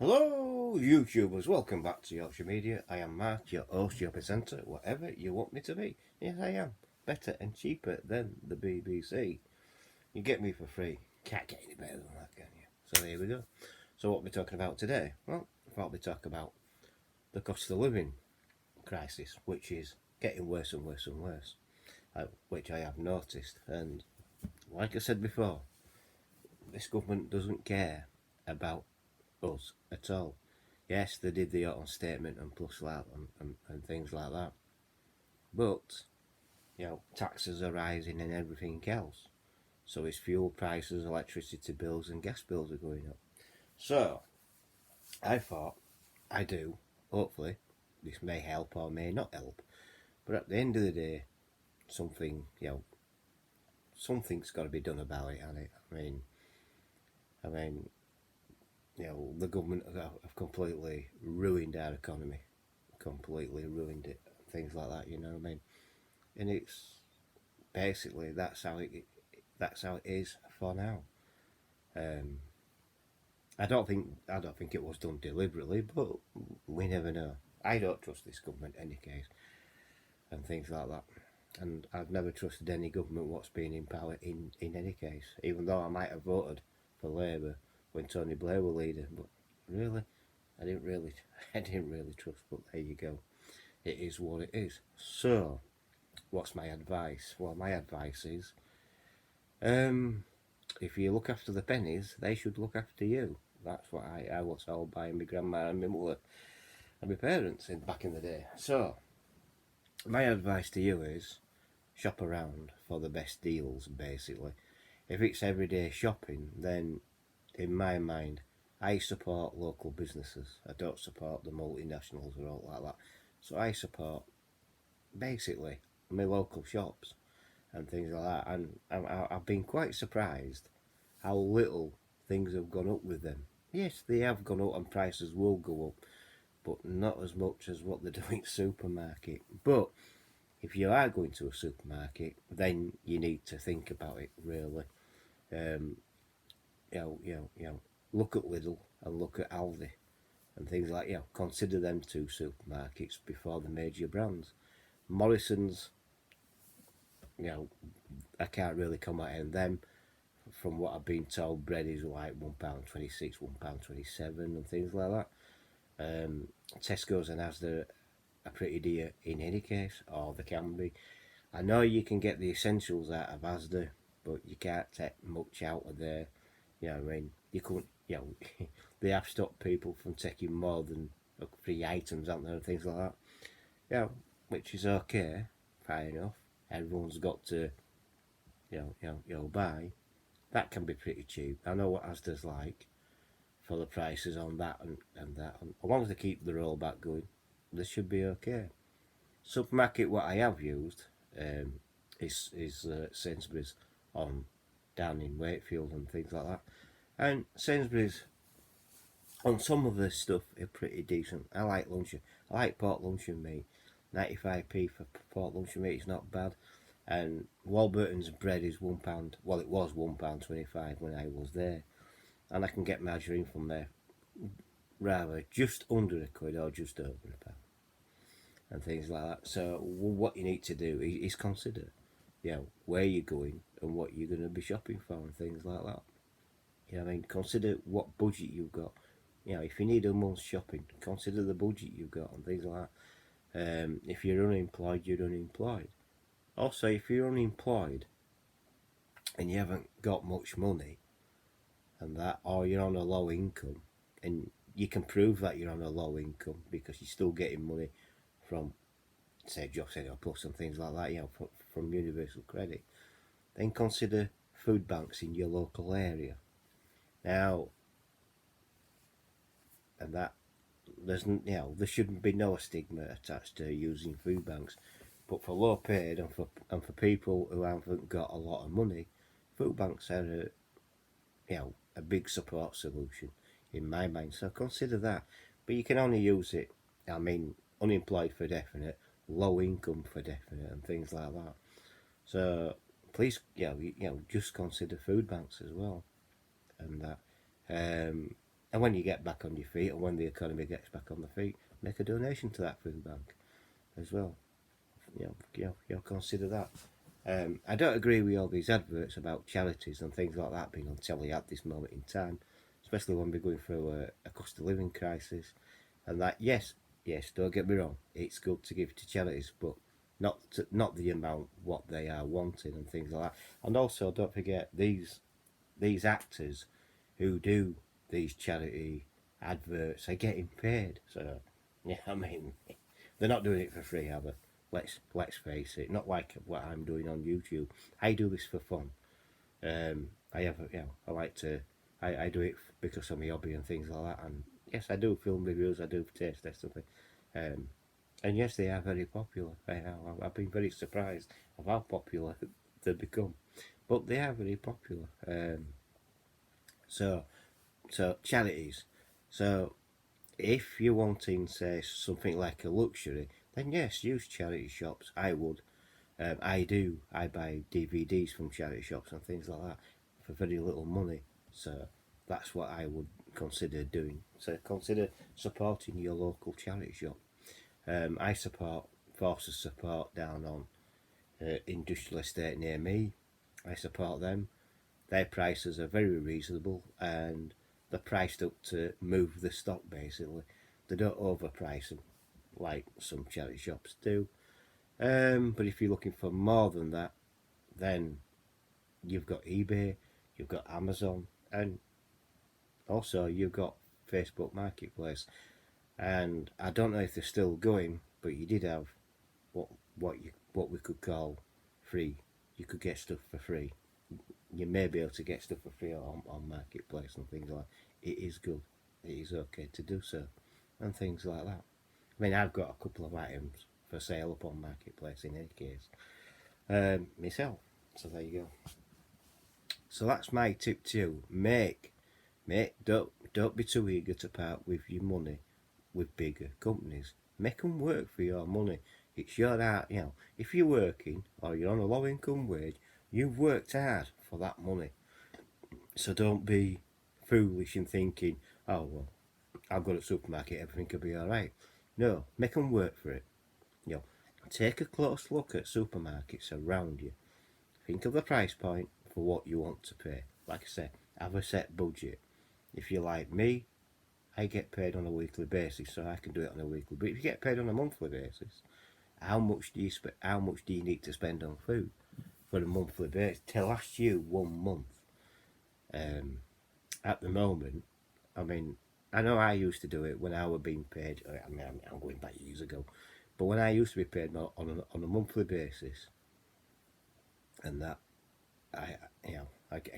Hello, YouTubers. Welcome back to Yorkshire Media. I am Mark, your host, your presenter, whatever you want me to be. Yes, I am. Better and cheaper than the BBC. You get me for free. Can't get any better than that, can you? So there we go. So what we're talking about today? Well, I thought we'd talk about the cost of living crisis, which is getting worse and worse and worse, which I have noticed. And like I said before, this government doesn't care about us at all. Yes, they did the autumn statement and plus that and things like that. But, taxes are rising and everything else. So is fuel prices, electricity bills and gas bills are going up. So, I thought, hopefully, this may help or may not help. But at the end of the day, something's got to be done about it, hasn't it? I mean, the government have completely ruined our economy, completely ruined it, things like that. You know what I mean? And it's basically that's how it is for now. I don't think it was done deliberately, but we never know. I don't trust this government in any case, and things like that. And I've never trusted any government what's been in power in any case, even though I might have voted for Labour when Tony Blair was leader. But really, I didn't really, I didn't really trust. But there you go. It is what it is. So, what's my advice? Well, my advice is, if you look after the pennies, they should look after you. That's what I was told by my grandma and my mother and my parents back in the day. So, my advice to you is shop around for the best deals, basically. If it's everyday shopping, then in my mind, I support local businesses. I don't support the multinationals or all like that. So I support, basically, my local shops and things like that. And I've been quite surprised how little things have gone up with them. Yes, they have gone up and prices will go up, but not as much as what they're doing at supermarket. But if you are going to a supermarket, then you need to think about it really. Um, look at Lidl and look at Aldi and things like consider them two supermarkets before the major brands. Morrison's, I can't really comment on them. From what I've been told, bread is like £1.26, £1.27 and things like that. Tesco's and Asda are pretty dear in any case, or they can be. I know you can get the essentials out of Asda, but you can't take much out of there. You know what I mean? You couldn't, they have stopped people from taking more than 3 items out there and things like that. Which is okay, fair enough. Everyone's got to, buy. That can be pretty cheap. I know what Asda's like for the prices on that and that. And as long as they keep the rollback going, they should be okay. Supermarket, what I have used is Sainsbury's on down in Wakefield and things like that. And Sainsbury's on some of the stuff are pretty decent. I like luncheon. I like pork luncheon meat. 95p for pork luncheon meat is not bad. And Warburton's bread is £1. Well, it was £1.25 when I was there, and I can get margarine from there rather just under a quid or just over a pound and things like that. So what you need to do is consider, where you're going and what you're going to be shopping for and things like that. Consider what budget you've got. If you need a month's shopping, consider the budget you've got and things like that. If you're unemployed, you're unemployed. Also, if you're unemployed and you haven't got much money and that, or you're on a low income, and you can prove that you're on a low income because you're still getting money from, say, JobSeeker Plus and things like that, from Universal Credit, then consider food banks in your local area. Now, and that there shouldn't be no stigma attached to using food banks, but for low paid and for people who haven't got a lot of money, food banks are a big support solution in my mind. So consider that, but you can only use it. Unemployed for definite, low income for definite, and things like that. So please, just consider food banks as well, and that. And when you get back on your feet, and when the economy gets back on the feet, make a donation to that food bank as well. You'll consider that. I don't agree with all these adverts about charities and things like that being on telly at this moment in time, especially when we're going through a cost of living crisis. And that, yes, don't get me wrong, it's good to give to charities, but not the amount what they are wanting and things like that. And also, don't forget these actors who do these charity adverts are getting paid. So, yeah, I mean, they're not doing it for free, are they? Let's face it. Not like what I'm doing on YouTube. I do this for fun. I have, I like to. I do it because of my hobby and things like that. And yes, I do film reviews. I do taste test something. Um, and yes, they are very popular. I've been very surprised of how popular they've become. But they are very popular. So charities. So if you're wanting, say, something like a luxury, then yes, use charity shops. I would. I do. I buy DVDs from charity shops and things like that for very little money. So that's what I would consider doing. So consider supporting your local charity shop. I support Forces Support down on Industrial Estate near me. I support them. Their prices are very reasonable and they're priced up to move the stock basically. They don't overprice them like some charity shops do. But if you're looking for more than that, then you've got eBay, you've got Amazon, and also you've got Facebook Marketplace. And I don't know if they're still going, but you did have what what we could call free. You could get stuff for free. You may be able to get stuff for free on Marketplace and things like that. It is good. It is okay to do so. And things like that. I mean, I've got a couple of items for sale upon Marketplace in any case. Myself. So there you go. So that's my tip to you. Don't be too eager to part with your money with bigger companies. Make them work for your money. It's your art, If you're working or you're on a low income wage, you've worked hard for that money. So don't be foolish in thinking, oh well, I'll go to the supermarket, everything will be alright. No, make them work for it. Take a close look at supermarkets around you. Think of the price point for what you want to pay. Like I say, have a set budget. If you're like me, I get paid on a weekly basis, so I can do it on a weekly. But if you get paid on a monthly basis, how much do you need to spend on food for a monthly basis to last you 1 month? At the moment, I mean, I know I used to do it when I was being paid. I mean, I'm going back years ago, but when I used to be paid on a monthly basis, and that I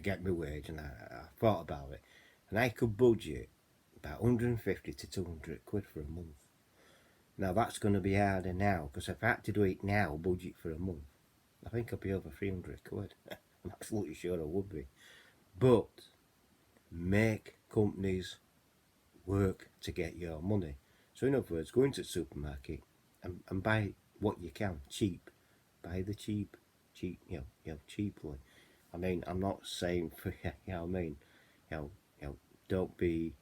get my wage, and I thought about it, and I could budget about 150 to 200 quid for a month. Now that's going to be harder now because if I had to do it now, budget for a month, I think I'd be over 300 quid. I'm absolutely sure I would be. But make companies work to get your money. So in other words, go into the supermarket and buy what you can cheap. Buy the cheaply. I mean, I'm not saying for don't be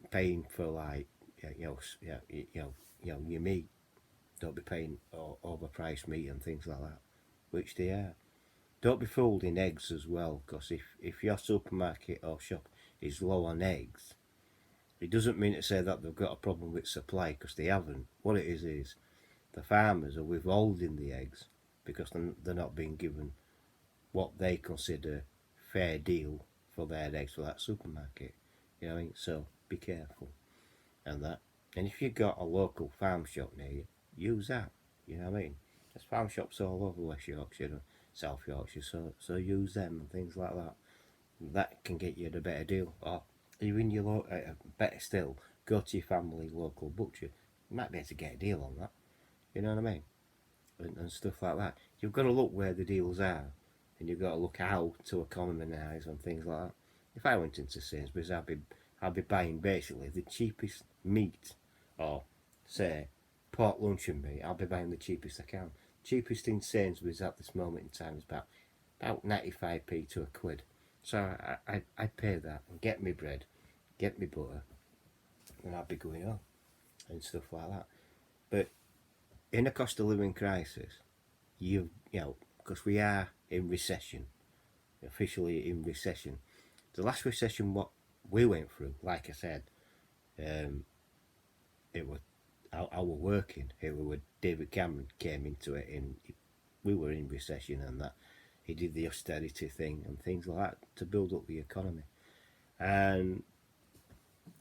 paying for like your meat. Don't be paying overpriced meat and things like that, which they are. Don't be fooled in eggs as well, because if your supermarket or shop is low on eggs, it doesn't mean to say that they've got a problem with supply, because they haven't. What it is the farmers are withholding the eggs because they're not being given what they consider fair deal for their eggs for that supermarket. You know what I mean? So be careful and that. And if you've got a local farm shop near you, use that. You know what I mean? There's farm shops all over West Yorkshire and South Yorkshire, so use them and things like that. That can get you a better deal. Or even your better still, go to your family local butcher. You might be able to get a deal on that. You know what I mean? And stuff like that. You've got to look where the deals are, and you've got to look how to economise and things like that. If I went into Sainsbury's, I'd be buying basically the cheapest meat, or say pork luncheon meat. I'll be buying the cheapest I can. Cheapest in Sainsbury's at this moment in time is about 95p to a quid. So I pay that and get me bread, get me butter, and I'd be going on and stuff like that. But in a cost of living crisis, because we are in recession, officially in recession. The last recession what we went through, like I said, um, it was I was working. It was when David Cameron came into it, and we were in recession, and that he did the austerity thing and things like that to build up the economy. And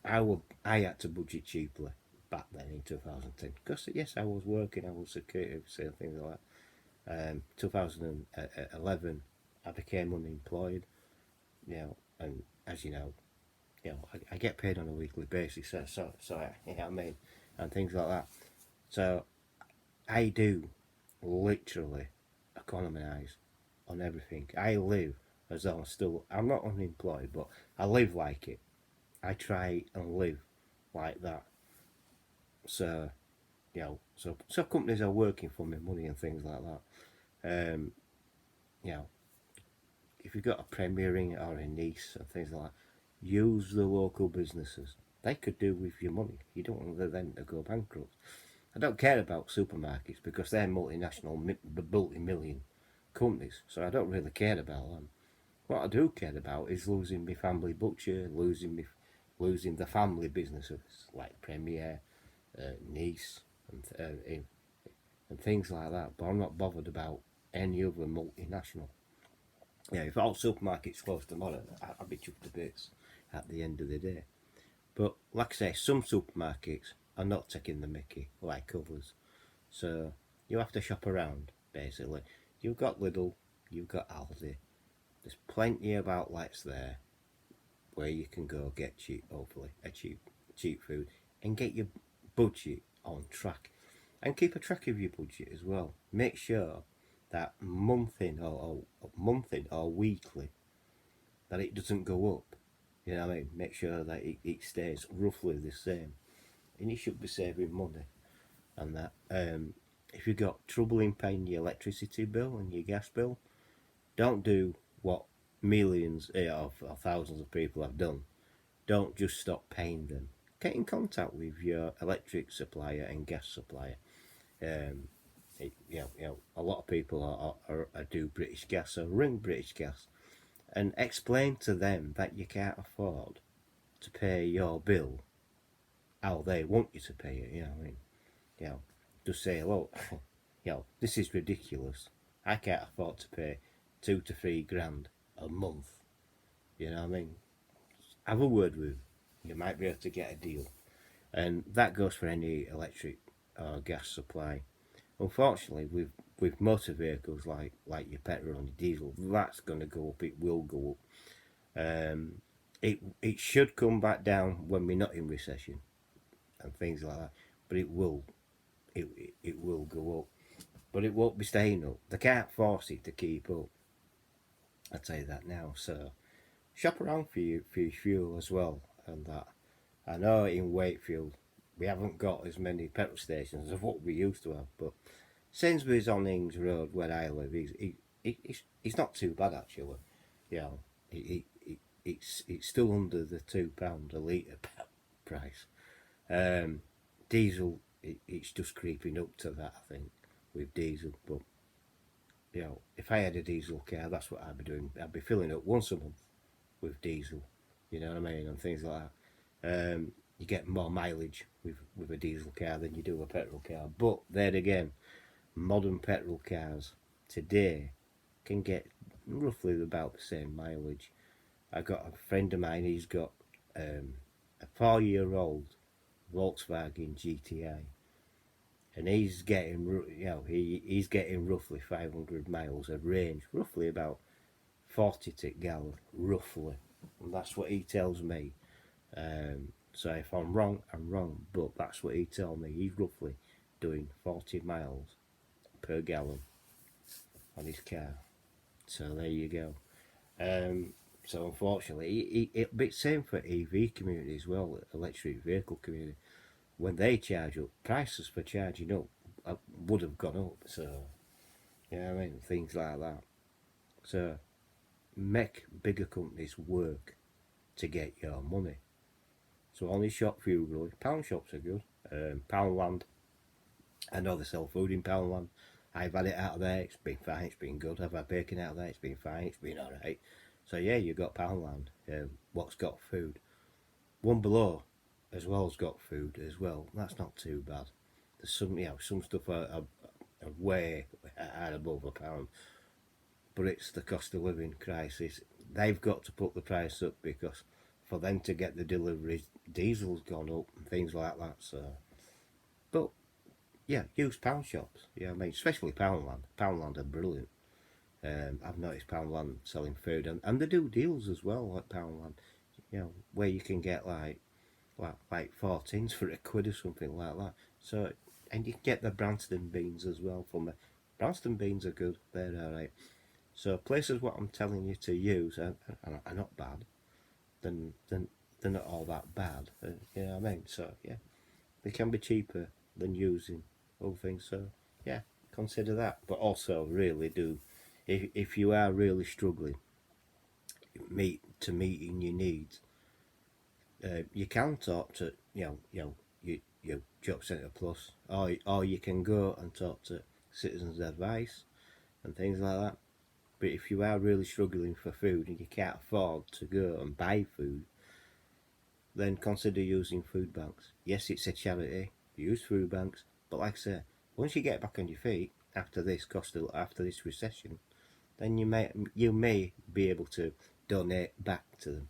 I had to budget cheaply back then in 2010 because yes, I was working. I was security, saying things like that. 2011, I became unemployed. And as I get paid on a weekly basis, so you know what I mean, and things like that. So I do literally economise on everything. I live as though I'm not unemployed, but I live like it. I try and live like that. So so companies are working for me money and things like that. You know, if you've got a premiering or a niece and things like that, use the local businesses. They could do with your money. You don't want them to go bankrupt. I don't care about supermarkets because they're multinational, multi-million companies, so I don't really care about them. What I do care about is losing my family butcher, losing the family businesses like Premier, Nice, and things like that. But I'm not bothered about any other multinational. If all supermarkets close tomorrow, I'd be chuffed to bits at the end of the day. But like I say, some supermarkets are not taking the mickey like others. So you have to shop around, basically. You've got Lidl, you've got Aldi. There's plenty of outlets there where you can go get cheap, hopefully, cheap food and get your budget on track. And keep a track of your budget as well. Make sure that month in or weekly that it doesn't go up. You know what I mean? Make sure that it stays roughly the same. And you should be saving money and that. If you've got trouble in paying your electricity bill and your gas bill, don't do what millions or thousands of people have done. Don't just stop paying them. Get in contact with your electric supplier and gas supplier. Um, a lot of people are do British Gas, so ring British Gas and explain to them that you can't afford to pay your bill how they want you to pay it. You know what I mean? Just say, look, this is ridiculous. I can't afford to pay 2 to 3 grand a month. You know what I mean? Have a word with them. You might be able to get a deal. And that goes for any electric or gas supply. Unfortunately, with motor vehicles like your petrol and your diesel, that's going to go up. It will go up. It should come back down when we're not in recession and things like that. But it will. It will go up. But it won't be staying up. They can't force it to keep up. I'll tell you that now. So shop around for your fuel as well and that. I know in Wakefield we haven't got as many petrol stations as what we used to have, but Sainsbury's on Ings Road where I live, he's not too bad actually. You know, it's still under the £2 a litre price. Diesel, it's just creeping up to that, I think, with diesel. But if I had a diesel car, that's what I'd be doing. I'd be filling up once a month with diesel. You know what I mean, and things like that. You get more mileage with a diesel car than you do a petrol car. But there again, modern petrol cars today can get roughly about the same mileage. I got a friend of mine. He's got a 4-year-old Volkswagen GTI, and he's getting he's getting roughly 500 miles of range, roughly about 40 to gallon, roughly, and that's what he tells me. So if I'm wrong, I'm wrong, but that's what he told me. He's roughly doing 40 miles per gallon on his car. So there you go. So unfortunately, it'll be the same for EV community as well, electric vehicle community. When they charge up, prices for charging up would have gone up. So, you know what I mean? Things like that. So, make bigger companies work to get your money. So only shop frugally. Pound shops are good. Poundland, I know they sell food in Poundland. I've had it out of there, it's been fine, it's been good. I've had bacon out of there, it's been fine, it's been alright. So yeah, you've got Poundland, what's got food. One Below as well has got food as well. That's not too bad. There's some, some stuff are way above £1, but it's the cost of living crisis. They've got to put the price up because for them to get the deliveries, diesel's gone up and things like that. So, but yeah, use pound shops. Yeah, I mean, especially Poundland. Poundland are brilliant. I've noticed Poundland selling food, and they do deals as well at Poundland. Where you can get like 4 tins for £1 or something like that. So, and you can get the Branston beans as well from the Branston beans are good. They're alright. So places what I'm telling you to use are not bad. They're not all that bad. You know what I mean? So yeah, they can be cheaper than using other things. So yeah, consider that. But also really do, if you are really struggling meeting your needs, you can talk to your Job Centre Plus, or you can go and talk to Citizens Advice and things like that. But if you are really struggling for food and you can't afford to go and buy food, then consider using food banks. Yes, it's a charity, use food banks, but like I say, once you get back on your feet after this recession, then you may be able to donate back to them,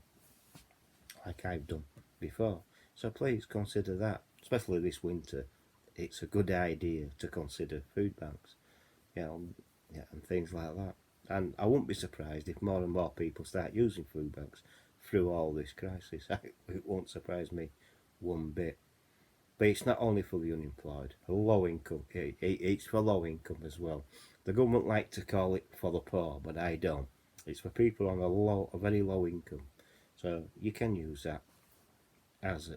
like I've done before. So please consider that, especially this winter. It's a good idea to consider food banks, and things like that. And I wouldn't be surprised if more and more people start using food banks through all this crisis. It won't surprise me one bit. But it's not only for the unemployed, low income. It's for low income as well. The government like to call it for the poor, but I don't. It's for people on a very low income. So you can use that as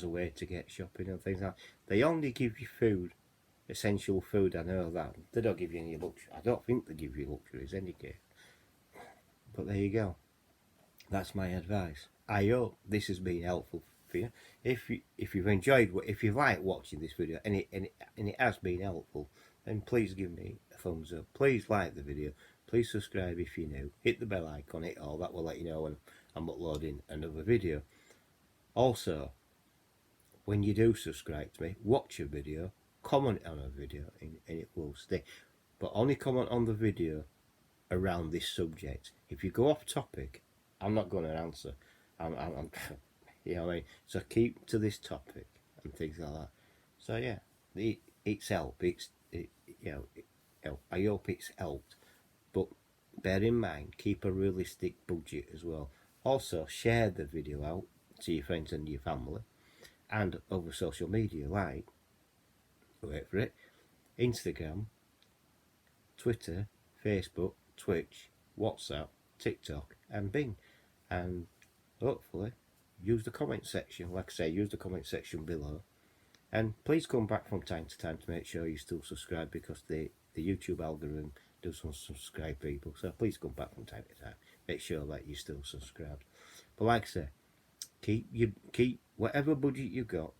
a way to get shopping and things like that. They only give you food, essential food. I know that they don't give you any luxury. I don't think they give you luxuries any case. But there you go. That's my advice. I hope this has been helpful for you. If you've enjoyed, if you like watching this video and it has been helpful, then please give me a thumbs up. Please like the video. Please subscribe if you're new. Hit the bell icon. Hit all that will let you know when I'm uploading another video. Also, when you do subscribe to me, watch a video, comment on a video, and it will stay. But only comment on the video around this subject. If you go off topic, I'm not going to answer. I'm you know what I mean? So keep to this topic and things like that. So yeah, it's helped. I hope it's helped. But bear in mind, keep a realistic budget as well. Also, share the video out to your friends and your family, and over social media like, wait for it, Instagram, Twitter, Facebook, Twitch, WhatsApp, TikTok, and Bing. And hopefully use the comment section. Like I say, use the comment section below. And please come back from time to time to make sure you still subscribe, because the YouTube algorithm does unsubscribe people. So please come back from time to time. Make sure that you're still subscribed. But like I say, keep whatever budget you got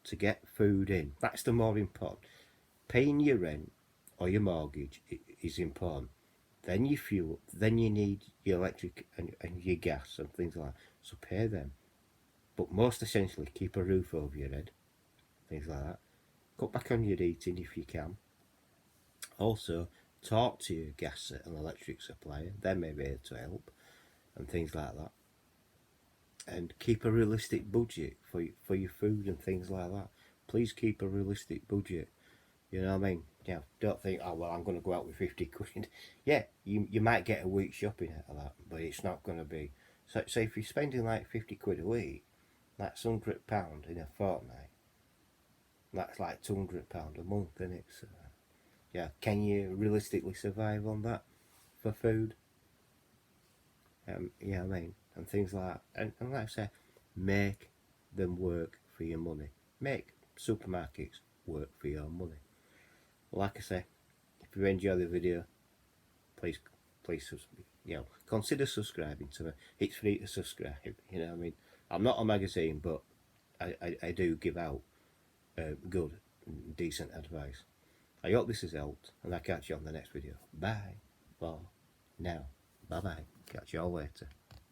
to get food in. That's the more important. Paying your rent or your mortgage is important. Then your fuel, then you need your electric and your gas and things like that. So pay them. But most essentially, keep a roof over your head. Things like that. Cut back on your eating if you can. Also, talk to your gas and electric supplier. They may be able to help and things like that. And keep a realistic budget for your food and things like that. Please keep a realistic budget. You know what I mean? Yeah, don't think, oh well, I'm going to go out with 50 quid. Yeah, you might get a week shopping out of that, but it's not going to be. So if you're spending like 50 quid a week, that's £100 in a fortnight. That's like £200 a month, isn't it? So, yeah, can you realistically survive on that for food? Yeah, I mean, and things like that. And like I say, make them work for your money. Make supermarkets work for your money. Like I say, if you enjoy the video, please consider subscribing to me. It's free to subscribe. You know what I mean? I'm not a magazine, but I do give out good, decent advice. I hope this has helped, and I'll catch you on the next video. Bye for now. Bye bye. Catch you all later.